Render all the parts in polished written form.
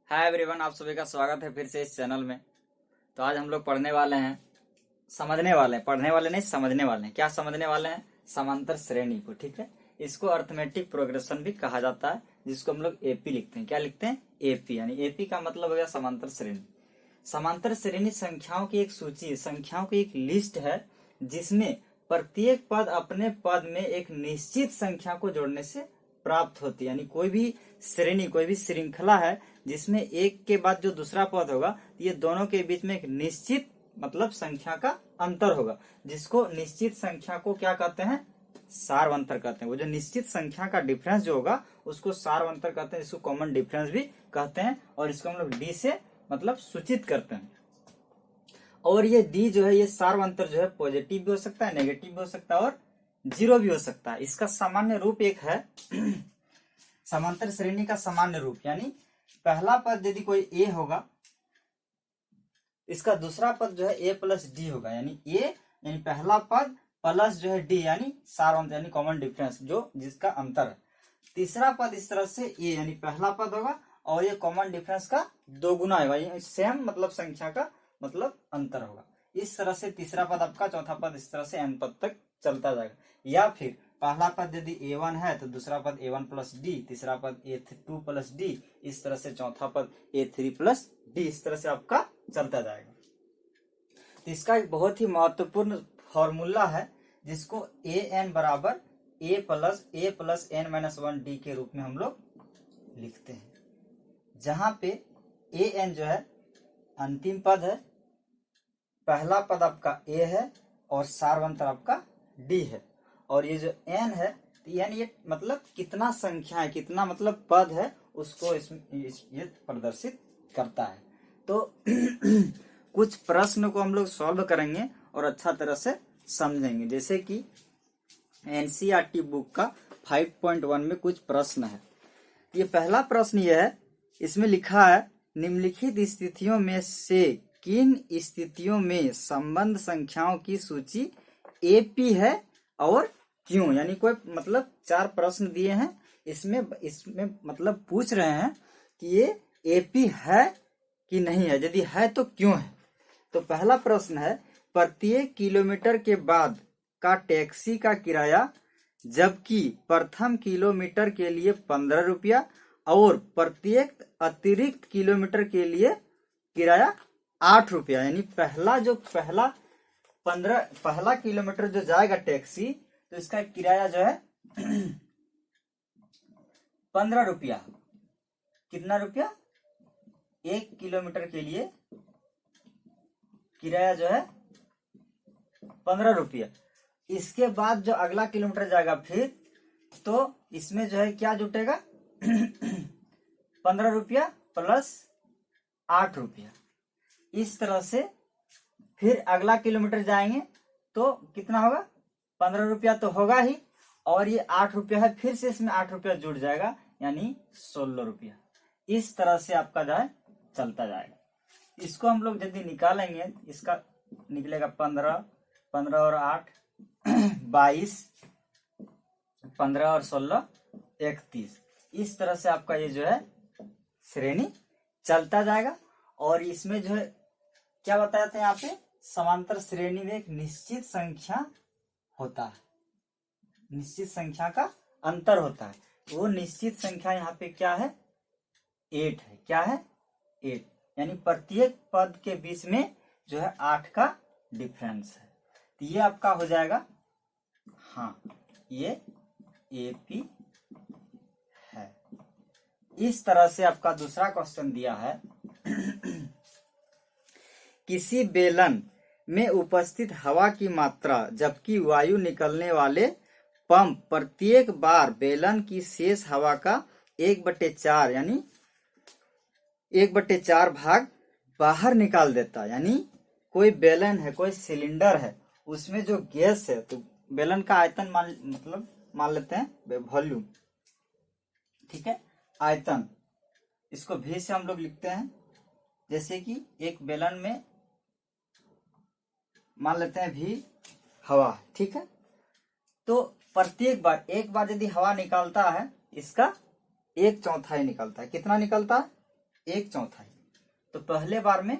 Hi everyone, आप सभी का स्वागत है फिर से इस चैनल में। तो आज हम लोग पढ़ने वाले हैं, समझने वाले हैं, पढ़ने वाले नहीं समझने वाले हैं। क्या समझने वाले हैं? समांतर श्रेणी को। ठीक है, इसको अर्थमेटिक प्रोग्रेशन भी कहा जाता है, जिसको हम लोग एपी लिखते हैं। क्या लिखते हैं? एपी। यानी एपी का मतलब हो गया समांतर श्रेणी। समांतर श्रेणी संख्याओं की एक सूची, संख्याओं की एक लिस्ट है, जिसमें प्रत्येक पद अपने पद में एक निश्चित संख्या को जोड़ने से प्राप्त होती है। यानी कोई भी श्रेणी, कोई भी श्रृंखला है जिसमें एक के बाद जो दूसरा पद होगा, ये दोनों के बीच में एक निश्चित मतलब संख्या का अंतर होगा, जिसको निश्चित संख्या को क्या कहते हैं? सारवंतर कहते हैं। वो जो निश्चित संख्या का डिफरेंस जो होगा उसको सारवंतर कहते हैं, जिसको कॉमन डिफरेंस भी कहते हैं। और इसको हम लोग डी से मतलब सूचित करते हैं। और ये डी जो है, ये सारवंतर जो है पॉजिटिव भी हो सकता है, नेगेटिव भी हो सकता है और जीरो भी हो सकता है। इसका सामान्य रूप एक है समांतर श्रेणी का सामान्य रूप, यानी पहला पद यदि कोई ए होगा, इसका दूसरा पद जो है ए प्लस डी होगा। यानी ए यानी पहला पद प्लस जो है डी, यानी सारवंतर यानी कॉमन डिफरेंस, जो जिसका अंतर है। तीसरा पद इस तरह से ए यानी पहला पद होगा और ये कॉमन डिफरेंस का दोगुना होगा, सेम मतलब संख्या का मतलब अंतर होगा। इस तरह से तीसरा पद आपका, चौथा पद इस तरह से एन पद तक चलता जाएगा। या फिर पहला पद यदि A1 है तो दूसरा पद A1 प्लस डी, तीसरा पद A2 प्लस डी, इस तरह से चौथा पद A3 प्लस डी, इस तरह से आपका चलता जाएगा। तो इसका एक बहुत ही महत्वपूर्ण फॉर्मूला है, जिसको an बराबर a plus n minus 1 D के रूप में हम लोग लिखते हैं, जहां पे an जो है अंतिम पद है, पहला पद आपका a है और सारवंतर आपका d है। और ये जो n है, तो यानी ये मतलब कितना संख्या है, कितना मतलब पद है, उसको ये प्रदर्शित करता है। तो कुछ प्रश्न को हम लोग सॉल्व करेंगे और अच्छा तरह से समझेंगे। जैसे कि एनसीईआरटी बुक का 5.1 में कुछ प्रश्न है। ये पहला प्रश्न ये है, इसमें लिखा है निम्नलिखित स्थितियों में से किन स्थितियों में संबंध संख्याओं की सूची एपी है और क्यों। यानी कोई मतलब 4 प्रश्न दिए हैं, इसमें मतलब पूछ रहे हैं कि ये एपी है कि नहीं है, यदि है तो क्यों है। तो पहला प्रश्न है, प्रत्येक किलोमीटर के बाद का टैक्सी का किराया जबकि प्रथम किलोमीटर के लिए 15 रुपया और प्रत्येक अतिरिक्त किलोमीटर के लिए किराया 8 रुपया। यानी पहला किलोमीटर जो जाएगा टैक्सी, तो इसका किराया जो है 15 रुपया। कितना रुपया? 1 किलोमीटर के लिए किराया जो है 15 रुपया। इसके बाद जो अगला किलोमीटर जाएगा फिर, तो इसमें जो है क्या जुटेगा 15 रुपया प्लस 8 रुपया। इस तरह से फिर अगला किलोमीटर जाएंगे तो कितना होगा? 15 रुपया तो होगा ही, और ये 8 रुपया है, फिर से इसमें 8 रुपया जुड़ जाएगा, यानी 16 रुपया। इस तरह से आपका जो है चलता जाएगा। इसको हम लोग यदि निकालेंगे, इसका निकलेगा 15 और 8 22, 15 और 16 31। इस तरह से आपका ये जो है श्रेणी चलता जाएगा। और इसमें जो है क्या बताया था यहाँ पे, समांतर श्रेणी में एक निश्चित संख्या होता है, निश्चित संख्या का अंतर होता है। वो निश्चित संख्या यहाँ पे क्या है? 8 है। क्या है? 8। यानी प्रत्येक पद के बीच में जो है 8 का डिफरेंस है। तो ये आपका हो जाएगा, हाँ, ये एपी है। इस तरह से आपका दूसरा क्वेश्चन दिया है किसी बेलन में उपस्थित हवा की मात्रा जबकि वायु निकलने वाले पंप प्रत्येक बार बेलन की शेष हवा का 1/4 यानी 1/4 भाग बाहर निकाल देता है। यानी कोई बेलन है, कोई सिलेंडर है, उसमें जो गैस है, तो बेलन का आयतन मान लेते हैं वॉल्यूम, ठीक है, आयतन, इसको भी से हम लोग लिखते हैं। जैसे कि एक बेलन में मान लेते हैं भी हवा, ठीक है। तो प्रत्येक बार, एक बार यदि हवा निकालता है, इसका 1/4 निकलता है। कितना निकलता है? 1/4। तो पहले बार में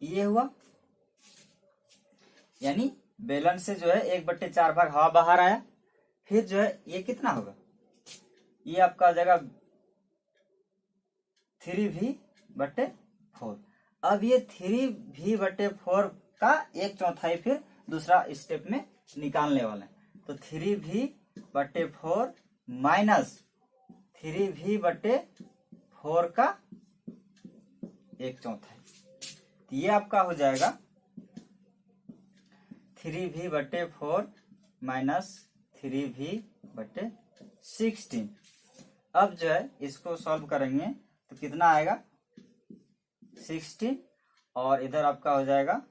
ये हुआ, यानी बेलन से जो है 1/4 भाग हवा बाहर आया। फिर जो है ये कितना होगा, ये आपका आ जाएगा 3v/4। अब ये 3v/4 का 1/4 फिर दूसरा स्टेप में निकालने वाले हैं। तो 3v/4 माइनस 3v/4 का 1/4। तो ये आपका हो जाएगा 3v/4 माइनस 3v/16। अब जो है इसको सॉल्व करेंगे तो कितना आएगा 16, और इधर आपका हो जाएगा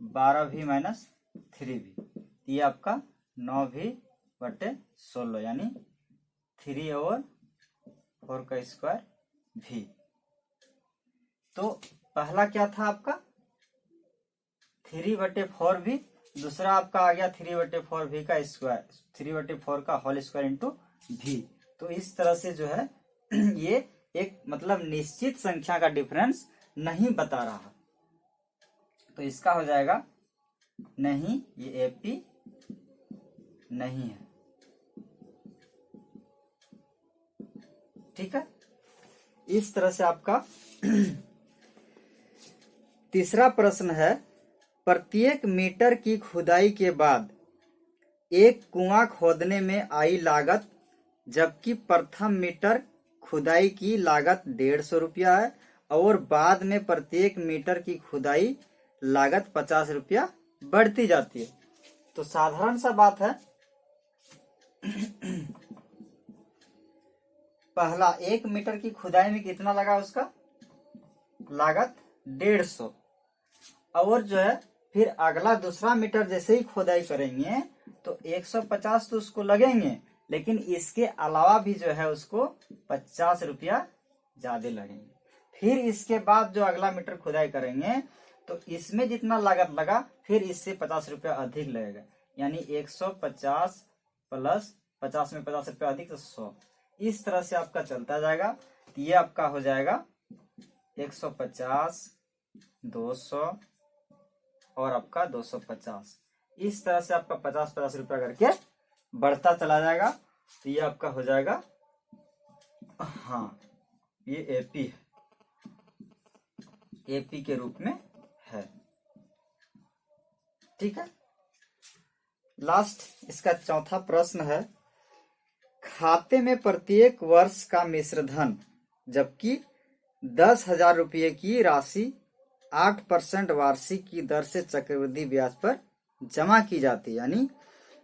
12v माइनस 3v। ये आपका 9v/16 यानी 3/4 का स्क्वायर v। तो पहला क्या था आपका 3/4v, दूसरा आपका आ गया 3/4v का स्क्वायर, 3/4 का होल स्क्वायर इंटू v। तो इस तरह से जो है ये एक मतलब निश्चित संख्या का डिफरेंस नहीं बता रहा, तो इसका हो जाएगा नहीं, ये एपी नहीं है। ठीक है, इस तरह से आपका तीसरा प्रश्न है, प्रत्येक मीटर की खुदाई के बाद एक कुआं खोदने में आई लागत, जबकि प्रथम मीटर खुदाई की लागत 150 रुपया है और बाद में प्रत्येक मीटर की खुदाई लागत 50 रुपया बढ़ती जाती है। तो साधारण सा बात है, पहला 1 मीटर की खुदाई में कितना लगा, उसका लागत 150, और जो है फिर अगला दूसरा मीटर जैसे ही खुदाई करेंगे तो 150 तो उसको लगेंगे, लेकिन इसके अलावा भी जो है उसको 50 रुपया ज्यादा लगेंगे। फिर इसके बाद जो अगला मीटर खुदाई करेंगे तो इसमें जितना लागत लगा फिर इससे 50 रुपया अधिक लगेगा, यानी 150 प्लस 50 में 50 रुपया अधिक तो 100। इस तरह से आपका चलता जाएगा। तो ये आपका हो जाएगा 150, 200 और आपका 250। इस तरह से आपका 50-50 रुपया करके बढ़ता चला जाएगा। तो ये आपका हो जाएगा, हाँ ये एपी है, एपी के रूप में है। ठीक है, लास्ट इसका चौथा प्रश्न है, खाते में प्रत्येक वर्ष का मिश्र धन, जबकि 10,000 रुपये की राशि 8% वार्षिक की दर से चक्रवृद्धि ब्याज पर जमा की जाती है। यानी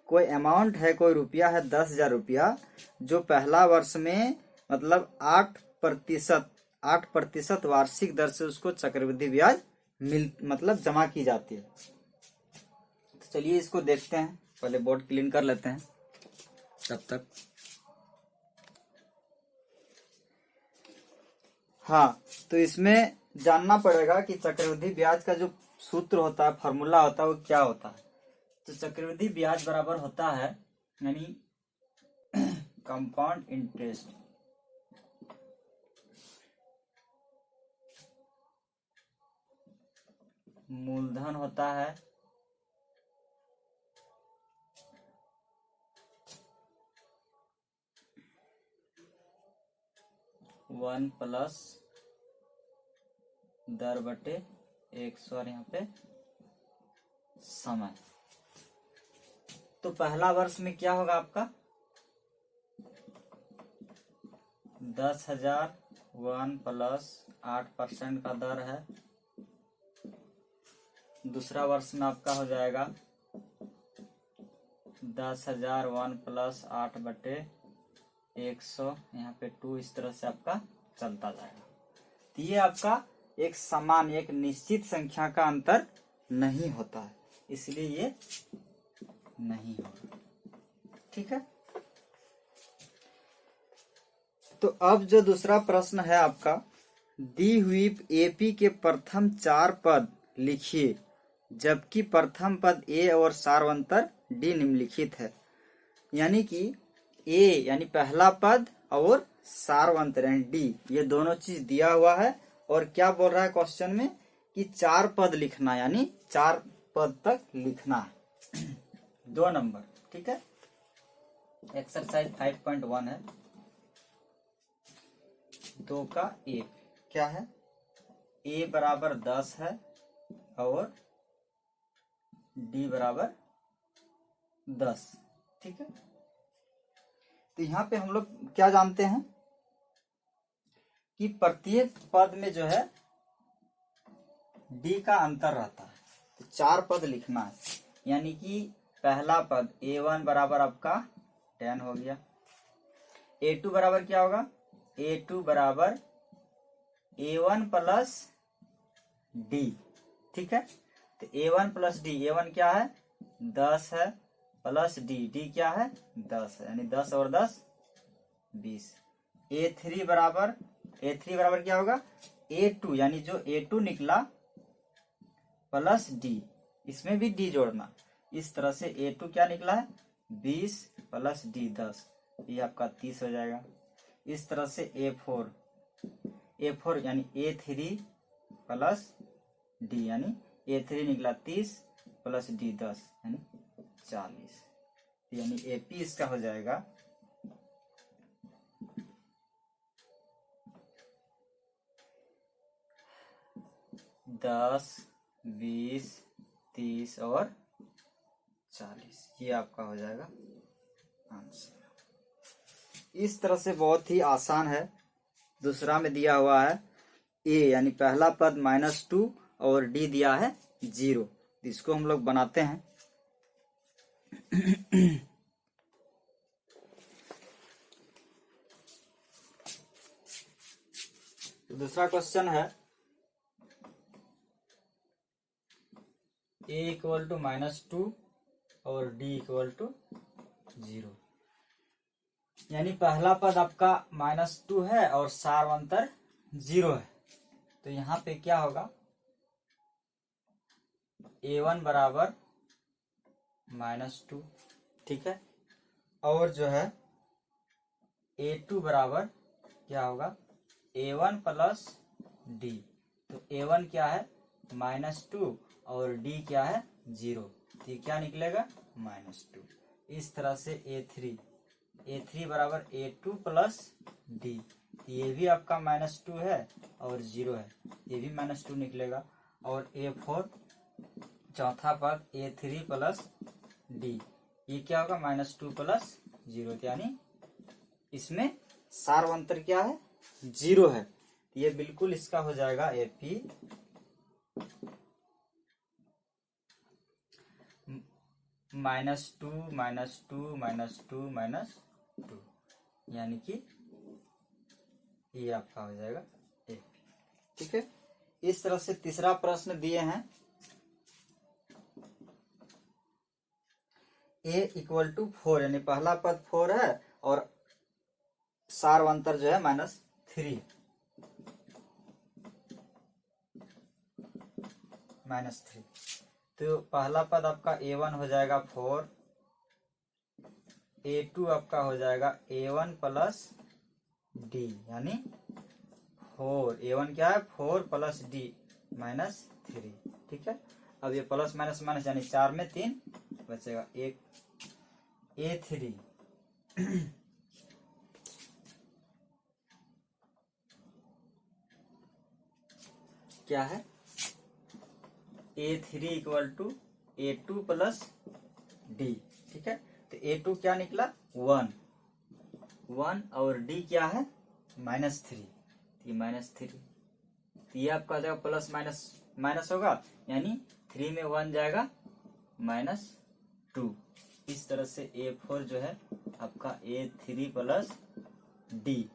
कोई अमाउंट है, कोई रुपया है 10,000 रुपया, जो पहला वर्ष में मतलब 8% वार्षिक दर से उसको चक्रवृद्धि ब्याज मतलब जमा की जाती है। तो चलिए इसको देखते हैं, पहले बोर्ड क्लीन कर लेते हैं तब तक। हाँ, तो इसमें जानना पड़ेगा कि चक्रवृद्धि ब्याज का जो सूत्र होता है, फॉर्मूला होता है, वो क्या होता है। तो चक्रवृद्धि ब्याज बराबर होता है यानी कंपाउंड इंटरेस्ट मूलधन होता है 1 प्लस दर बटे 100 और यहाँ पे समय। तो पहला वर्ष में क्या होगा आपका 10,000 1 प्लस 8% का दर है। दूसरा वर्ष में आपका हो जाएगा 10,000 1 प्लस 8/100, यहाँ पे 2, इस तरह से आपका चलता जाएगा। तो ये आपका एक समान, एक निश्चित संख्या का अंतर नहीं होता है, इसलिए ये नहीं होगा। ठीक है, तो अब जो दूसरा प्रश्न है आपका, दी हुई एपी के प्रथम 4 पद लिखिए, जबकि प्रथम पद ए और सारवंतर डी निम्नलिखित है। यानी कि ए यानी पहला पद और सार्वंतर यानी डी, ये दोनों चीज दिया हुआ है। और क्या बोल रहा है क्वेश्चन में कि 4 पद लिखना, यानी 4 पद तक लिखना है। 2 नंबर, ठीक है। एक्सरसाइज 5.1 है, 2 का ए क्या है, ए बराबर 10 है और डी बराबर 10, ठीक है। तो यहाँ पे हम लोग क्या जानते हैं कि प्रत्येक पद में जो है डी का अंतर रहता है। तो 4 पद लिखना है, यानी कि पहला पद A1 बराबर आपका 10 हो गया। A2 बराबर क्या होगा, A2 बराबर A1 प्लस डी, ठीक है। तो A1 प्लस डी, A1 क्या है 10 है, प्लस डी, डी क्या है 10 है, यानी 10 और 10 20। A3 बराबर क्या होगा A2, यानी जो A2 निकला प्लस डी, इसमें भी डी जोड़ना। इस तरह से A2 क्या निकला है 20 प्लस डी 10, ये आपका 30 हो जाएगा। इस तरह से A4 यानी A3 प्लस डी, यानी A3 निकला 30 प्लस डी 10 यानी 40, यानी AP इसका हो जाएगा 10, 20, 30 और 40, ये आपका हो जाएगा आंसर। इस तरह से बहुत ही आसान है। दूसरा में दिया हुआ है ए यानी पहला पद -2 और डी दिया है 0, इसको हम लोग बनाते हैं। दूसरा क्वेश्चन है a इक्वल टू -2 और d इक्वल टू 0, यानी पहला पद आपका -2 है और सार्वंतर 0 है। तो यहाँ पे क्या होगा, A1 बराबर -2, ठीक है। और जो है A2 बराबर क्या होगा A1 प्लस डी, तो A1 क्या है -2 और D क्या है 0, तो ये क्या निकलेगा -2। इस तरह से A3 बराबर A2 प्लस डी, ये भी आपका -2 है और 0 है, ये भी -2 निकलेगा। और A4 चौथा पद A3 प्लस डी, ये क्या होगा -2 प्लस 0, यानी इसमें सार्वंतर क्या है 0 है, ये बिल्कुल इसका हो जाएगा AP -2 -2 -2 -2, यानी कि ये आपका हो जाएगा AP, ठीक है। इस तरह से तीसरा प्रश्न दिए हैं A इक्वल टू 4, यानी पहला पद 4 है और सार्वंतर जो है -3 -3। तो पहला पद आपका A1 हो जाएगा 4, A2 आपका हो जाएगा A1 प्लस डी, यानी 4, A1 क्या है 4 प्लस डी -3, ठीक है। अब ये प्लस माइनस माइनस यानी 4 में 3 बचेगा, एक A3 क्या है A3 equal to A2 plus D, ठीक है। तो A2 क्या निकला 1 और D क्या है -3, ये -3, तो ये आपका जाएगा प्लस माइनस माइनस होगा, यानी 3 में 1 जाएगा -2। इस तरह से A4 जो है आपका A3 प्लस D,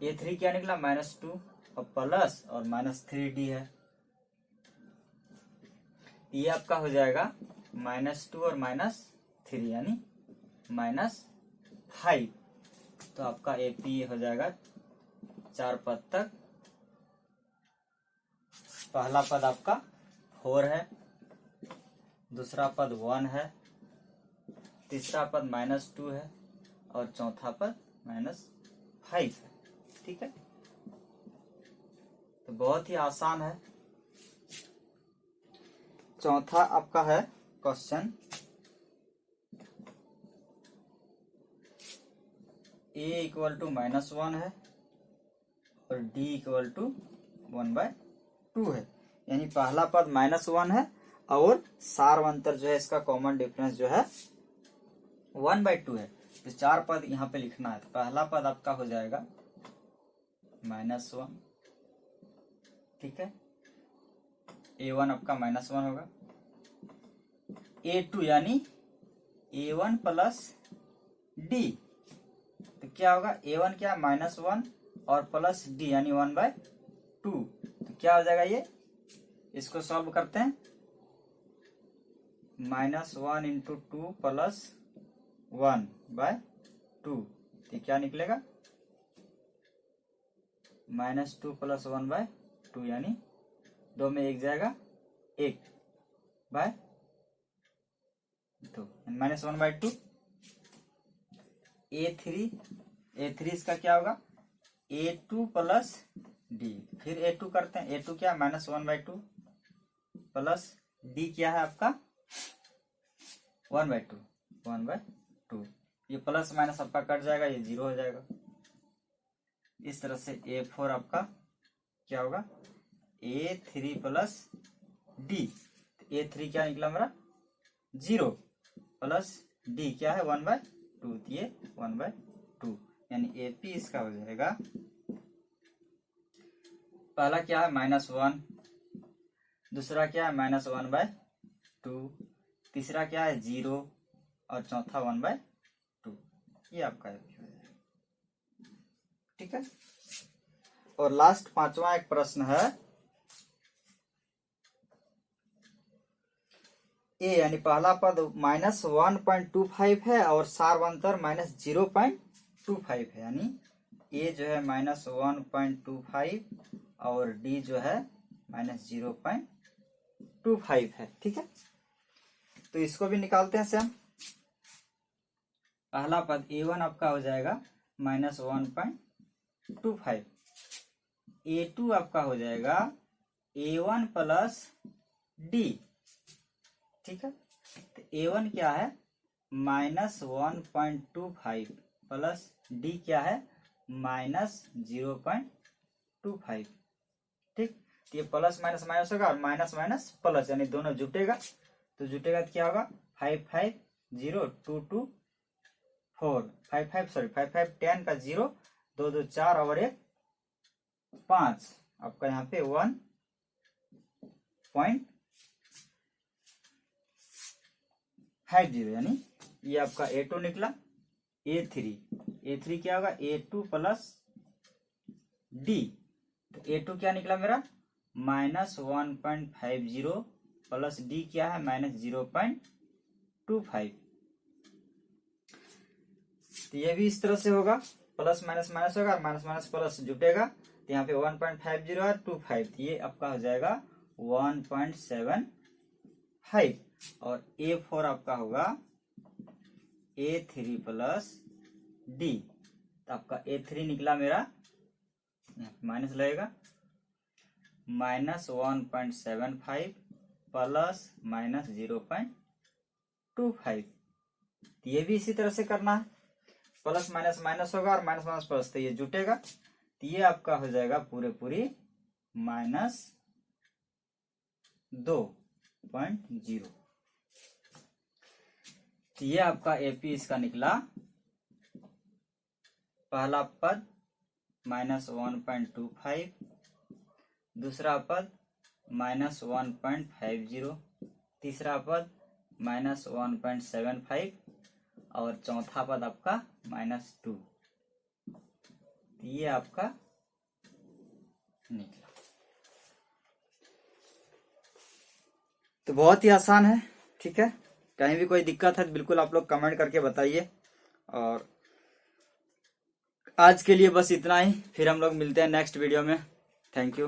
A3 क्या निकला -2 और प्लस और -3D है, ये आपका हो जाएगा -2 और -3 यानी -5। तो आपका AP हो जाएगा 4 पद तक। पहला पद आपका 4 है, दूसरा पद 1 है, तीसरा पद -2 है और चौथा पद -5 है। ठीक है, तो बहुत ही आसान है। चौथा आपका है क्वेश्चन, a इक्वल टू -1 है और d इक्वल टू 1/2 है, यानी पहला पद -1 है और सार्वंतर जो है इसका कॉमन डिफरेंस जो है 1/2 है। तो 4 पद यहाँ पे लिखना है। तो पहला पद आपका हो जाएगा -1, ठीक है, a1 आपका -1 होगा, a2 यानी a1 प्लस d, तो क्या होगा, a1 क्या -1 और प्लस d यानी 1/2, तो क्या हो जाएगा ये, इसको सॉल्व करते हैं, -1 इंटू 2 प्लस 1/2, तो क्या निकलेगा, -2 प्लस 1/2 यानी 2 में 1 जाएगा, 1/2 -1/2। a3 इसका क्या होगा, a2 प्लस d, फिर a2 करते हैं, a2 क्या -1/2 प्लस d क्या है आपका 1/2, ये प्लस माइनस आपका कट जाएगा, ये 0 हो जाएगा। इस तरह से a4 आपका क्या होगा, a3 प्लस d, a3 क्या निकला मेरा 0 प्लस d क्या है 1/2, ये 1/2, यानी AP इसका हो जाएगा, पहला क्या है -1, दूसरा क्या है -1/2, तीसरा क्या है 0 और चौथा 1/2, ये आपका AP हो जाएगा। ठीक है, और लास्ट पांचवा एक प्रश्न है, ए यानी पहला पद -1.25 है और सार्वंतर -0.25 है, यानी ए जो है -1.25 और डी जो है -0.25 है। ठीक है, तो इसको भी निकालते हैं सेम। पहला पद a1 आपका हो जाएगा -1.25, a2 आपका हो जाएगा a1 प्लस d। ठीक है, तो a1 क्या है -1.25 प्लस d क्या है -0.25। ठीक, तो ये प्लस माइनस माइनस होगा और माइनस माइनस प्लस, यानी दोनों जुटेगा, तो जुटेगा तो क्या होगा 5 5 0 2 2 4 5 5 सॉरी 5 5 10 का 0 2 2 4 और 1 5, आपका यहाँ पे 1.50, यानी ये आपका a2 निकला। a3 क्या होगा a2 प्लस d, तो a2 क्या निकला मेरा -1.50 प्लस d क्या है -0.25, तो ये भी इस तरह से होगा, प्लस माइनस माइनस होगा, माइनस माइनस प्लस जुटेगा, तो यहाँ पे 1.50 और 25, ये आपका हो जाएगा 1.75, और a4 आपका होगा a3 प्लस d, तो आपका a3 निकला मेरा, माइनस लगेगा -1.75 प्लस -0.25, ये भी इसी तरह से करना है, प्लस माइनस माइनस होगा और माइनस माइनस प्लस, तो ये जुटेगा, तो ये आपका हो जाएगा पूरी -2.0, तो ये आपका एपी इसका निकला। पहला पद -1.25, दूसरा पद -1.50, तीसरा पद -1.75 और चौथा पद आपका -2, ये आपका निकला। तो बहुत ही आसान है। ठीक है, कहीं भी कोई दिक्कत है तो बिल्कुल आप लोग कमेंट करके बताइए, और आज के लिए बस इतना ही, फिर हम लोग मिलते हैं नेक्स्ट वीडियो में। Thank you.